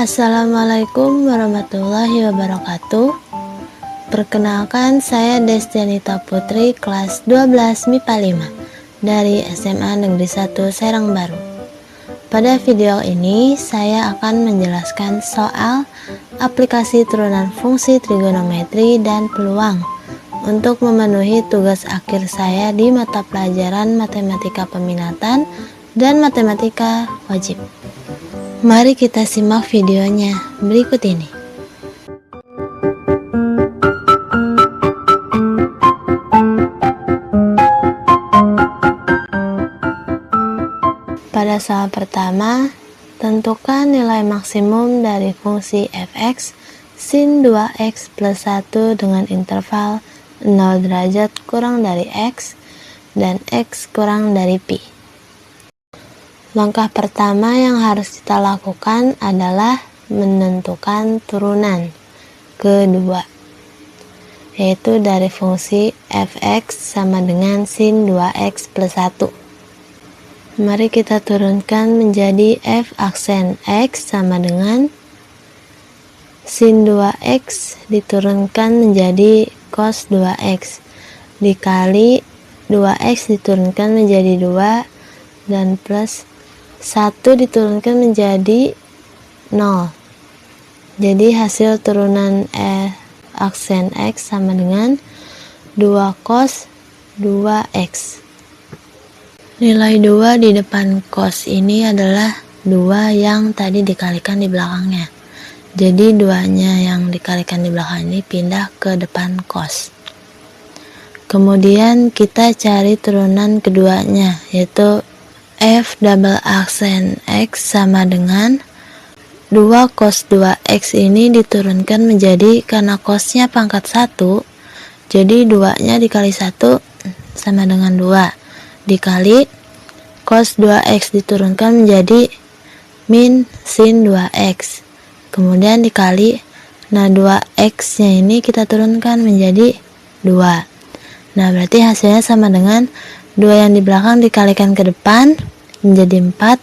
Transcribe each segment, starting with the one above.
Assalamualaikum warahmatullahi wabarakatuh. Perkenalkan, saya Destianita Putri, kelas 12 MIPA 5 dari SMA Negeri 1 Serang Baru. Pada video ini, saya akan menjelaskan soal aplikasi turunan fungsi trigonometri dan peluang untuk memenuhi tugas akhir saya di mata pelajaran matematika peminatan dan matematika wajib. Mari kita simak videonya berikut ini. Pada soal pertama, tentukan nilai maksimum dari fungsi fx sin 2x plus 1 dengan interval 0 derajat kurang dari x dan x kurang dari pi. Langkah pertama yang harus kita lakukan adalah menentukan turunan kedua, yaitu dari fungsi fx sama dengan sin 2x plus 1. Mari kita turunkan menjadi f aksen x sama dengan sin 2x diturunkan menjadi cos 2x dikali 2x diturunkan menjadi 2 dan plus 1 diturunkan menjadi 0. Jadi hasil turunan aksen x sama dengan 2 cos 2x. Nilai 2 di depan cos ini adalah 2 yang tadi dikalikan di belakangnya. Jadi 2-nya yang dikalikan di belakang ini pindah ke depan cos. Kemudian kita cari turunan keduanya, yaitu f double aksen x sama dengan 2 cos 2x ini diturunkan menjadi, karena cosnya pangkat 1, jadi 2-nya dikali 1 sama dengan 2 dikali cos 2x diturunkan menjadi min sin 2x, kemudian dikali, nah 2x nya ini kita turunkan menjadi 2. Nah berarti hasilnya sama dengan 2 yang di belakang dikalikan ke depan menjadi 4,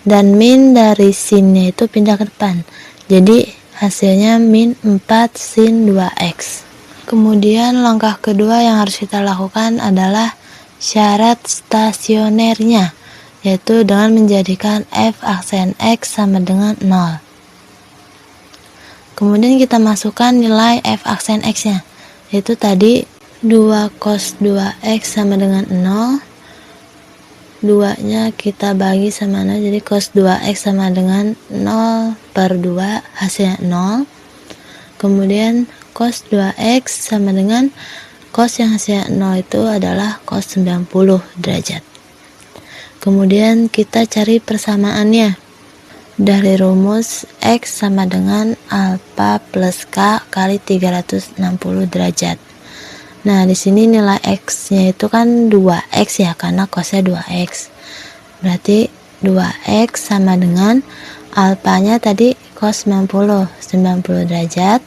dan min dari sinnya itu pindah ke depan, jadi hasilnya min 4 sin 2x. Kemudian langkah kedua yang harus kita lakukan adalah syarat stasionernya, yaitu dengan menjadikan f aksen x sama dengan 0. Kemudian kita masukkan nilai f aksen x nya, yaitu tadi 2 cos 2x sama dengan 0, 2 nya kita bagi sama 0, jadi cos 2x sama dengan 0 per 2, hasilnya 0. Kemudian cos 2x sama dengan cos yang hasilnya 0 itu adalah cos 90 derajat. Kemudian kita cari persamaannya dari rumus x sama dengan alfa plus k kali 360 derajat. Nah, di sini nilai x-nya itu kan 2x ya, karena cosnya 2x. Berarti 2x sama dengan alfanya tadi cos 90 derajat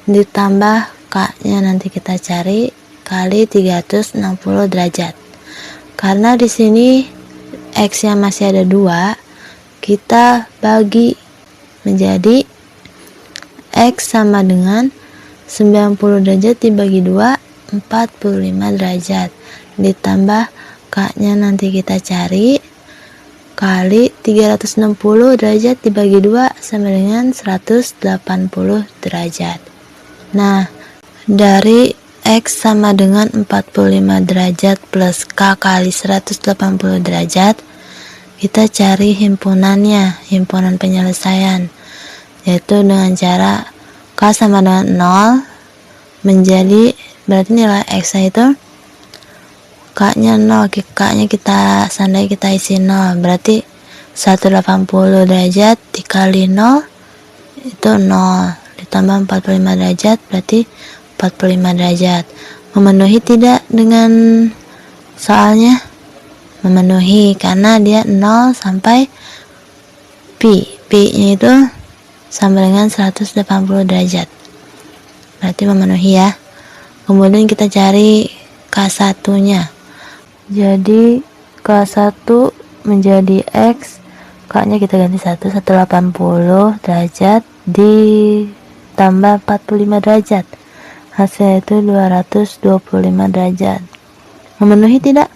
ditambah k-nya nanti kita cari kali 360 derajat. Karena di sini x-nya masih ada 2, kita bagi menjadi x sama dengan 90 derajat dibagi 2, 45 derajat, ditambah k-nya nanti kita cari kali 360 derajat dibagi 2 sama dengan 180 derajat. Nah, dari x sama dengan 45 derajat plus k kali 180 derajat, kita cari himpunannya, himpunan penyelesaian, yaitu dengan cara k sama dengan 0 menjadi, berarti nilai x nya itu k nya 0, k nya kita sandai, kita isi 0, berarti 180 derajat dikali 0 itu 0, ditambah 45 derajat berarti 45 derajat. Memenuhi tidak dengan soalnya? Memenuhi, karena dia 0 sampai pi nya itu sama dengan 180 derajat, berarti memenuhi ya. Kemudian kita cari K1 nya, jadi K1 menjadi X, K-nya kita ganti 180 derajat ditambah 45 derajat. Hasilnya itu 225 derajat. Memenuhi tidak?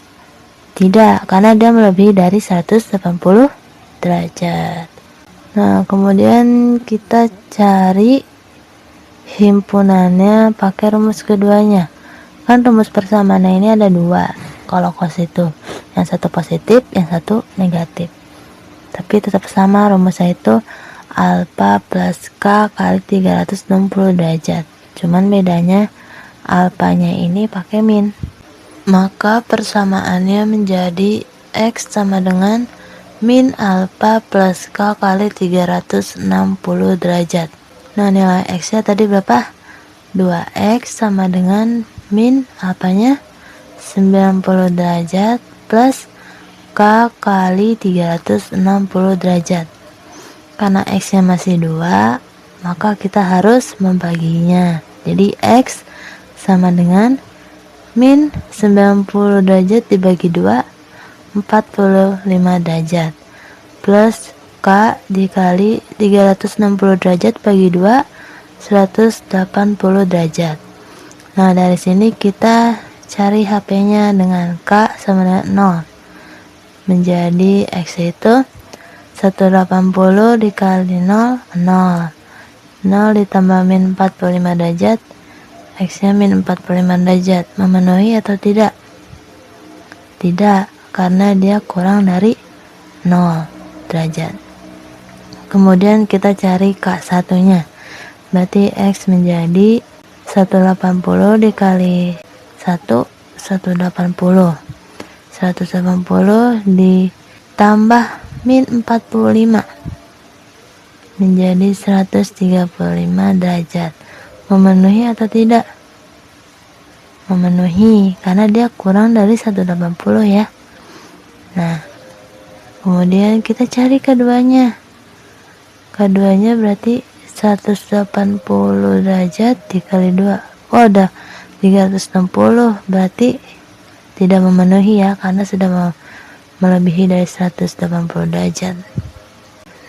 Tidak, karena dia melebihi dari 180 derajat. Nah, kemudian kita cari himpunannya pakai rumus keduanya. Kan rumus persamaannya ini ada dua kalau cos itu, yang satu positif, yang satu negatif, tapi tetap sama rumusnya itu alfa plus K kali 360 derajat, cuman bedanya alfanya ini pakai min, maka persamaannya menjadi X sama dengan min alfa plus K kali 360 derajat. Nah, nilai X nya tadi berapa? 2X sama dengan min alfanya 90 derajat plus K kali 360 derajat. Karena X nya masih 2, maka kita harus membaginya. Jadi X sama dengan min 90 derajat dibagi 2, 45 derajat, plus K dikali 360 derajat bagi 2, 180 derajat. Nah, dari sini kita cari HP-nya dengan K sama dengan 0. Menjadi X itu 180 dikali 0, 0. 0 ditambah min 45 derajat, X-nya min 45 derajat. Memenuhi atau tidak? Tidak, karena dia kurang dari 0 derajat. Kemudian kita cari K1-nya. Berarti X menjadi 180 dikali 1, 180. 180 ditambah min 45 menjadi 135 derajat. Memenuhi atau tidak? Memenuhi, karena dia kurang dari 180 ya. Nah, kemudian kita cari keduanya. Keduanya berarti 180 derajat dikali 2. Oh, udah 360, berarti tidak memenuhi ya, karena sudah melebihi dari 180 derajat.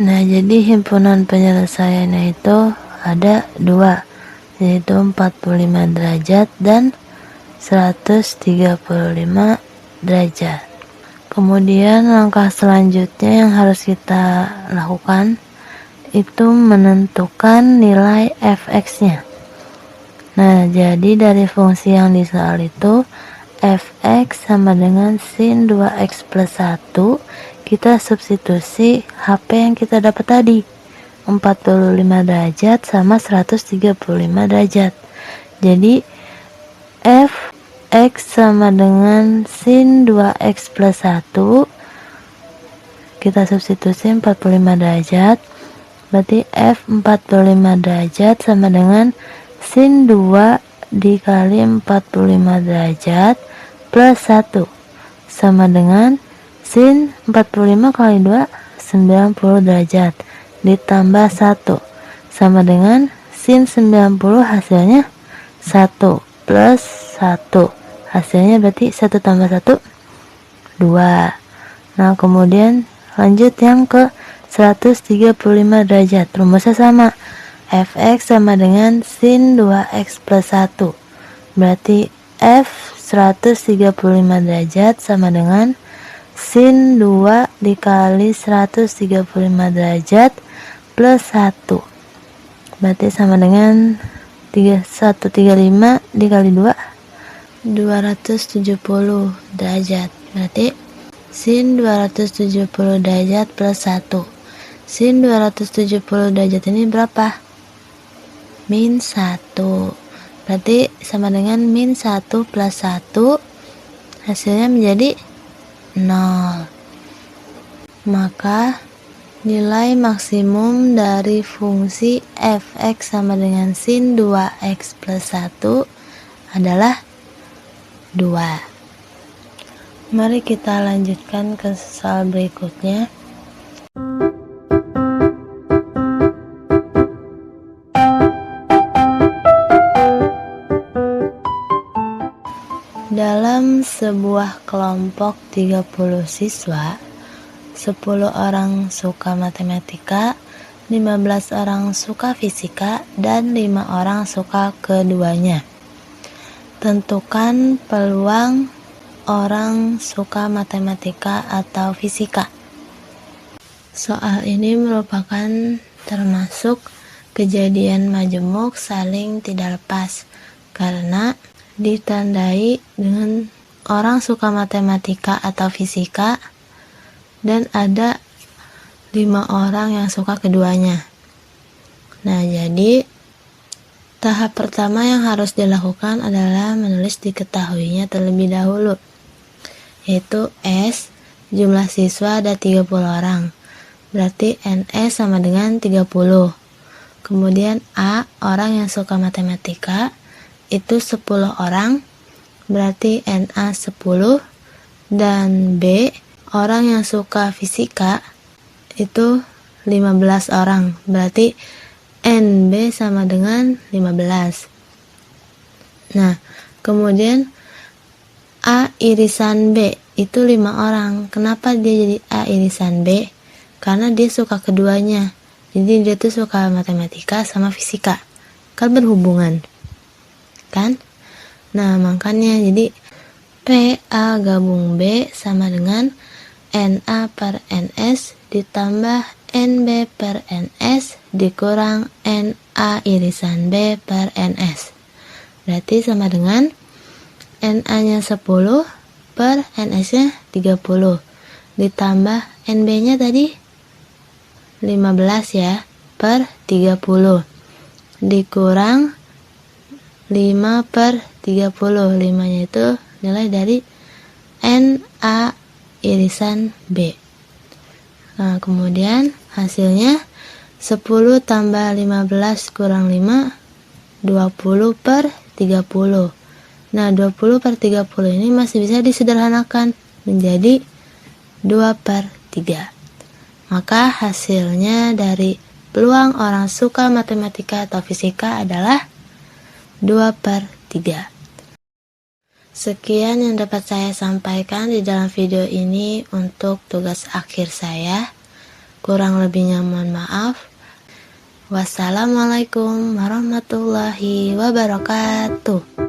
Nah, jadi himpunan penyelesaiannya itu ada dua, yaitu 45 derajat dan 135 derajat. Kemudian langkah selanjutnya yang harus kita lakukan itu menentukan nilai fx-nya. Nah, jadi dari fungsi yang di soal itu fx sama dengan sin 2x plus 1, kita substitusi HP yang kita dapat tadi, 45 derajat sama 135 derajat. Jadi fx sama dengan sin 2x plus 1, kita substitusi 45 derajat, berarti f 45 derajat sama dengan sin 2 dikali 45 derajat plus 1 sama dengan sin 45 kali 2, 90 derajat ditambah 1 sama dengan sin 90, hasilnya 1 plus 1, hasilnya berarti 1 tambah 1 2. Nah, kemudian lanjut yang ke 135 derajat. Rumusnya sama, fx sama dengan sin 2x plus 1, berarti f 135 derajat sama dengan sin 2 dikali 135 derajat plus 1, berarti sama dengan 135 dikali 2, 270 derajat, berarti sin 270 derajat plus 1. Sin 270 derajat ini berapa? Min 1. Berarti sama dengan min 1 plus 1, hasilnya menjadi 0. Maka nilai maksimum dari fungsi fx sama dengan sin 2x plus 1 adalah 2. Mari kita lanjutkan ke soal berikutnya. Dalam sebuah kelompok 30 siswa, 10 orang suka matematika, 15 orang suka fisika, dan 5 orang suka keduanya. Tentukan peluang orang suka matematika atau fisika. Soal ini merupakan termasuk kejadian majemuk saling tidak lepas, karena ditandai dengan orang suka matematika atau fisika dan ada 5 orang yang suka keduanya. Nah, jadi tahap pertama yang harus dilakukan adalah menulis diketahuinya terlebih dahulu, yaitu S, jumlah siswa ada 30 orang, berarti NS sama dengan 30. Kemudian A, orang yang suka matematika, itu 10 orang, berarti NA 10, dan B, orang yang suka fisika, itu 15 orang, berarti NB sama dengan 15. Nah, kemudian A irisan B itu 5 orang. Kenapa dia jadi A irisan B? Karena dia suka keduanya. Jadi dia tuh suka matematika sama fisika. Kan berhubungan. Kan? Nah, makanya jadi PA gabung B sama dengan NA per NS ditambah NB per NS dikurang NA irisan B per NS. Berarti sama dengan NA-nya 10 per NS-nya 30. Ditambah NB-nya tadi 15 ya, per 30. Dikurang 5 per 30. 5-nya itu nilai dari NA irisan B. Nah, kemudian hasilnya 10 tambah 15 kurang 5, 20 per 30. Nah, 20 per 30 ini masih bisa disederhanakan menjadi 2 per 3. Maka hasilnya dari peluang orang suka matematika atau fisika adalah 2 per 3. Sekian yang dapat saya sampaikan di dalam video ini untuk tugas akhir saya. Kurang lebihnya mohon maaf. Wassalamualaikum warahmatullahi wabarakatuh.